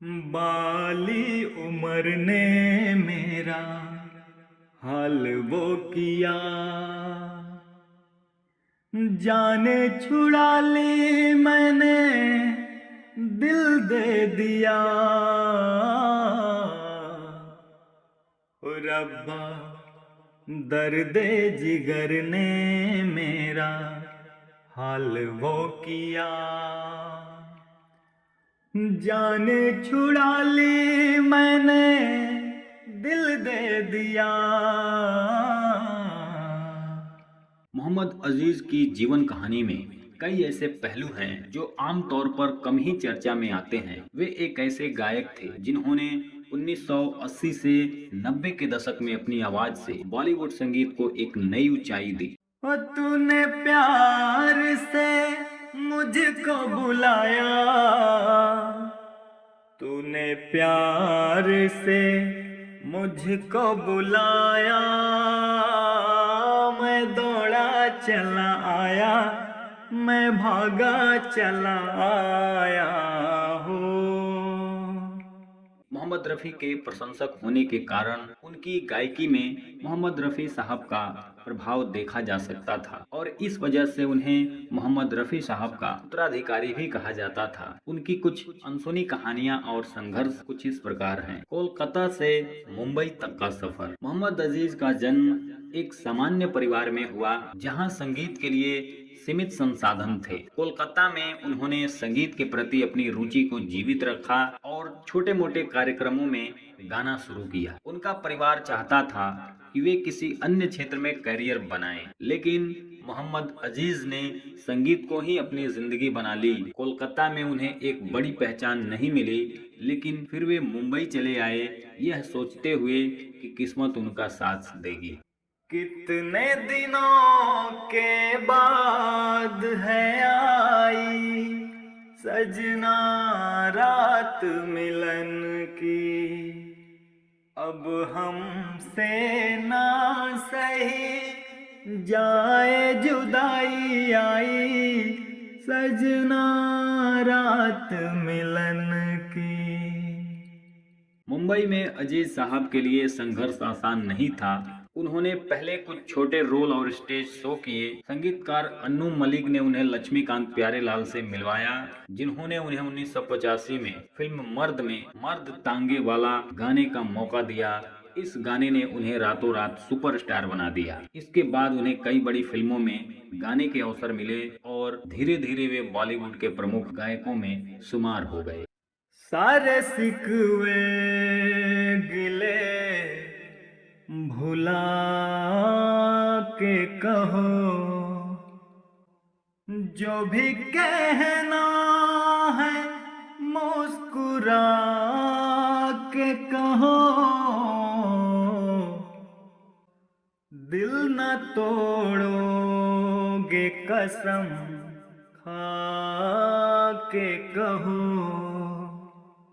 बाली उम्र ने मेरा हाल वो किया, जाने छुड़ा ली मैंने, दिल दे दिया। ओ रब्बा दर्द जिगर ने मेरा हाल वो किया, जाने छुड़ा ली मैंने, दिल दे दिया। मोहम्मद अजीज की जीवन कहानी में कई ऐसे पहलू हैं जो आमतौर पर कम ही चर्चा में आते हैं। वे एक ऐसे गायक थे जिन्होंने 1980 से 90 के दशक में अपनी आवाज से बॉलीवुड संगीत को एक नई ऊंचाई दी। ओ तूने प्यार से मुझको बुलाया, तूने प्यार से मुझको बुलाया, मैं दौड़ा चला आया, मैं भागा चला आया हूँ। मोहम्मद रफ़ी के प्रशंसक होने के कारण उनकी गायकी में मोहम्मद रफ़ी साहब का प्रभाव देखा जा सकता था और इस वजह से उन्हें मोहम्मद रफ़ी साहब का उत्तराधिकारी भी कहा जाता था। उनकी कुछ अनसुनी कहानियां और संघर्ष कुछ इस प्रकार हैं। कोलकाता से मुंबई तक का सफर। मोहम्मद अजीज का जन्म एक सामान्य परिवार में हुआ जहां संगीत के लिए सीमित संसाधन थे। कोलकाता में उन्होंने संगीत के प्रति अपनी रुचि को जीवित रखा और छोटे मोटे कार्यक्रमों में गाना शुरू किया। उनका परिवार चाहता था कि वे किसी अन्य क्षेत्र में करियर बनाएं, लेकिन मोहम्मद अजीज ने संगीत को ही अपनी जिंदगी बना ली। कोलकाता में उन्हें एक बड़ी पहचान नहीं मिली, लेकिन फिर वे मुंबई चले आए, यह सोचते हुए कि किस्मत उनका साथ देगी। कितने दिनों के बाद है आई सजना रात मिलन की, अब हमसे ना सही जाए जुदाई आई सजना रात मिलन की। मुंबई में अजीज साहब के लिए संघर्ष आसान नहीं था। उन्होंने पहले कुछ छोटे रोल और स्टेज शो किए। संगीतकार अन्नू मलिक ने उन्हें लक्ष्मीकांत प्यारेलाल से मिलवाया, जिन्होंने उन्हें 1985 में फिल्म मर्द में मर्द तांगे वाला गाने का मौका दिया। इस गाने ने उन्हें रातों रात सुपरस्टार बना दिया। इसके बाद उन्हें कई बड़ी फिल्मों में गाने के अवसर मिले और धीरे धीरे वे बॉलीवुड के प्रमुख गायकों में शुमार हो गए। सारे सिकवे गिले भुला के कहो, जो भी कहना है मुस्कुरा के कहो, दिल न तोड़ोगे कसम खा के कहो।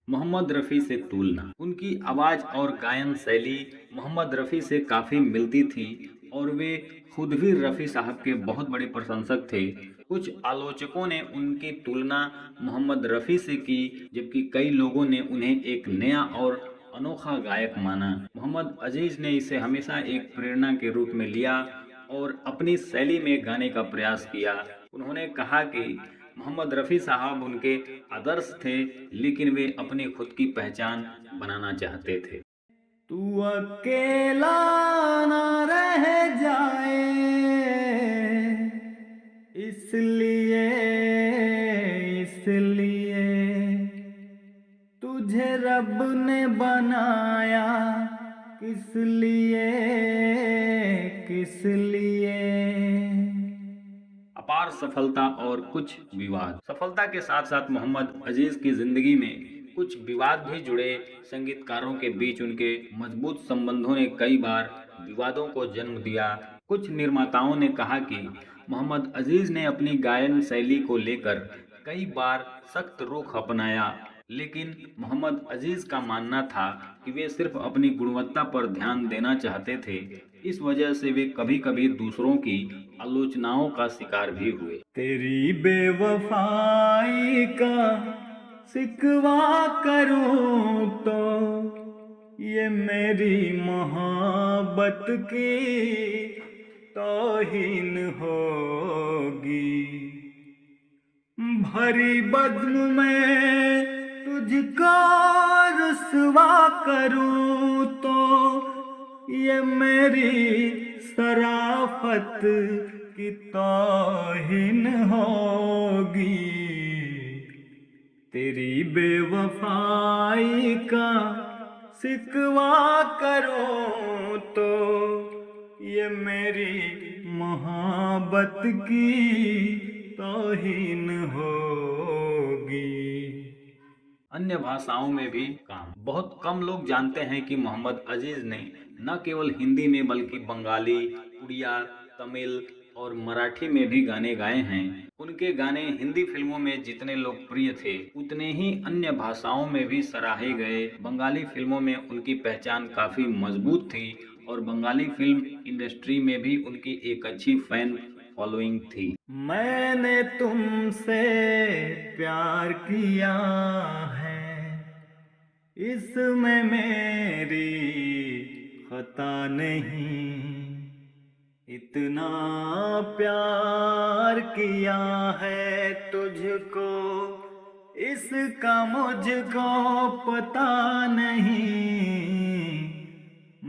मोहम्मद रफ़ी से तुलना। उनकी आवाज और गायन शैली मोहम्मद रफ़ी से काफी मिलती थी और वे खुद भी रफ़ी साहब के बहुत बड़े प्रशंसक थे। कुछ आलोचकों ने उनकी तुलना मोहम्मद रफ़ी से की, जबकि कई लोगों ने उन्हें एक नया और अनोखा गायक माना। मोहम्मद अजीज ने इसे हमेशा एक प्रेरणा के रूप में लिया और अपनी शैली में गाने का प्रयास किया। उन्होंने कहा कि मोहम्मद रफ़ी साहब उनके आदर्श थे, लेकिन वे अपनी खुद की पहचान बनाना चाहते थे। तू अकेला ना रह जाए, इसलिए इसलिए तुझे रब ने बनाया, किस लिए किस लिए। अपार सफलता और कुछ विवाद। सफलता के साथ साथ मोहम्मद अजीज की जिंदगी में कुछ विवाद भी जुड़े। संगीतकारों के बीच उनके मजबूत संबंधों ने कई बार विवादों को जन्म दिया। कुछ निर्माताओं ने कहा कि मोहम्मद अजीज ने अपनी गायन शैली को लेकर कई बार सख्त रुख अपनाया, लेकिन मोहम्मद अजीज का मानना था कि वे सिर्फ अपनी गुणवत्ता पर ध्यान देना चाहते थे। इस वजह से वे कभी कभी दूसरों की आलोचनाओं का शिकार भी हुए। तेरी बेवफाई का सिकवा करूं मेरी मोहब्बत की तौहीन होगी। भरी बज़्म में तुझको रुसवा करूं तो ये मेरी शराफत की तौहीन होगी। तेरी बेवफाई का शिकवा करूं तो ये मेरी मोहब्बत की तौहीन होगी। अन्य भाषाओं में भी काम। बहुत कम लोग जानते हैं कि मोहम्मद अजीज ने न केवल हिंदी में बल्कि बंगाली, उड़िया, तमिल और मराठी में भी गाने गाए हैं। उनके गाने हिंदी फिल्मों में जितने लोकप्रिय थे उतने ही अन्य भाषाओं में भी सराहे गए। बंगाली फिल्मों में उनकी पहचान काफी मजबूत थी और बंगाली फिल्म इंडस्ट्री में भी उनकी एक अच्छी फैन फॉलोइंग थी। मैंने तुमसे प्यार किया है, इसमें मेरी खता नहीं। इतना प्यार किया है तुझको, इसका मुझको पता नहीं।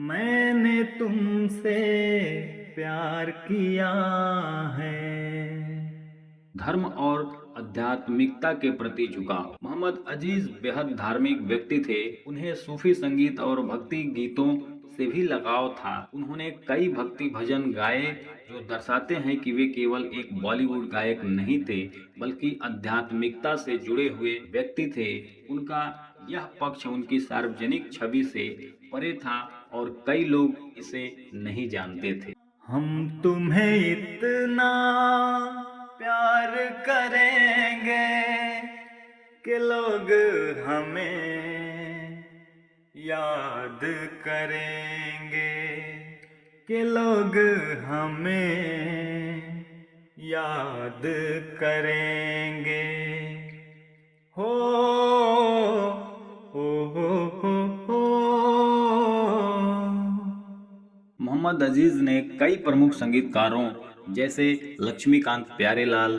मैंने तुमसे प्यार किया है। धर्म और आध्यात्मिकता के प्रति झुकाव। मोहम्मद अजीज बेहद धार्मिक व्यक्ति थे। उन्हें सूफी संगीत और भक्ति गीतों से भी लगाव था। उन्होंने कई भक्ति भजन गाए जो दर्शाते हैं कि वे केवल एक बॉलीवुड गायक नहीं थे बल्कि आध्यात्मिकता से जुड़े हुए व्यक्ति थे। उनका यह पक्ष उनकी सार्वजनिक छवि से परे था और कई लोग इसे नहीं जानते थे। हम तुम्हें इतना प्यार करेंगे कि लोग हमें याद करेंगे, कि लोग हमें याद करेंगे। हो हो। मोहम्मद अजीज ने कई प्रमुख संगीतकारों जैसे लक्ष्मीकांत प्यारेलाल,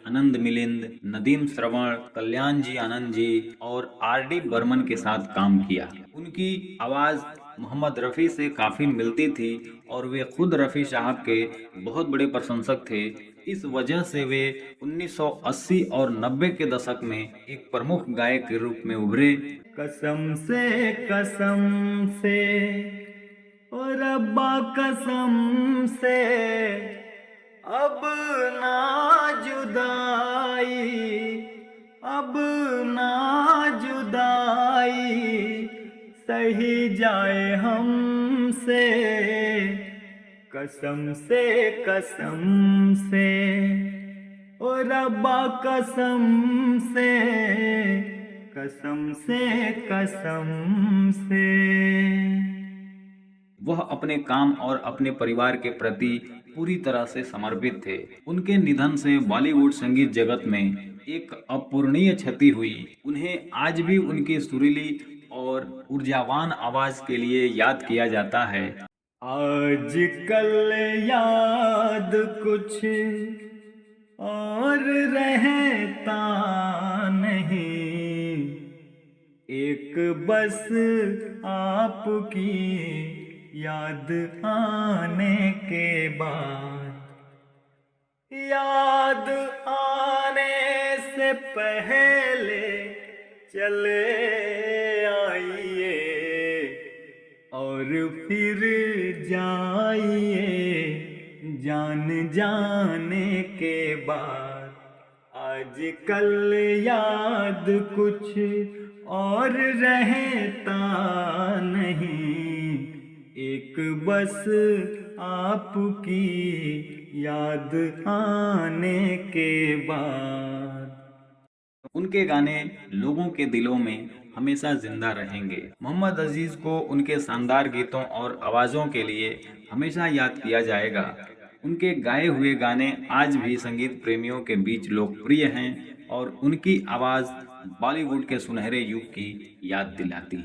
आनंद मिलिंद, नदीम श्रवण, कल्याण जी आनंद जी और आर.डी. बर्मन के साथ काम किया। उनकी आवाज मोहम्मद रफ़ी से काफी मिलती थी और वे खुद रफ़ी साहब के बहुत बड़े प्रशंसक थे। इस वजह से वे 1980 और 90 के दशक में एक प्रमुख गायक के रूप में उभरे। कसम से और रब्बा कसम से अब ना जुदाई, अब ना जुदाई सही जाए हमसे। कसम से ओ रब्बा कसम से वह अपने काम और अपने परिवार के प्रति पूरी तरह से समर्पित थे। उनके निधन से बॉलीवुड संगीत जगत में एक अपूरणीय क्षति हुई। उन्हें आज भी उनकी सुरीली और ऊर्जावान आवाज के लिए याद किया जाता है। आजकल याद कुछ और रहता नहीं, एक बस आपकी याद आने के बाद, याद आने से पहले चले आइए और फिर जाइए जान जाने के बाद। आजकल याद कुछ और रहता नहीं, एक बस आपकी याद आने के बाद। उनके गाने लोगों के दिलों में हमेशा जिंदा रहेंगे। मोहम्मद अजीज को उनके शानदार गीतों और आवाज़ों के लिए हमेशा याद किया जाएगा। उनके गाए हुए गाने आज भी संगीत प्रेमियों के बीच लोकप्रिय हैं और उनकी आवाज़ बॉलीवुड के सुनहरे युग की याद दिलाती है।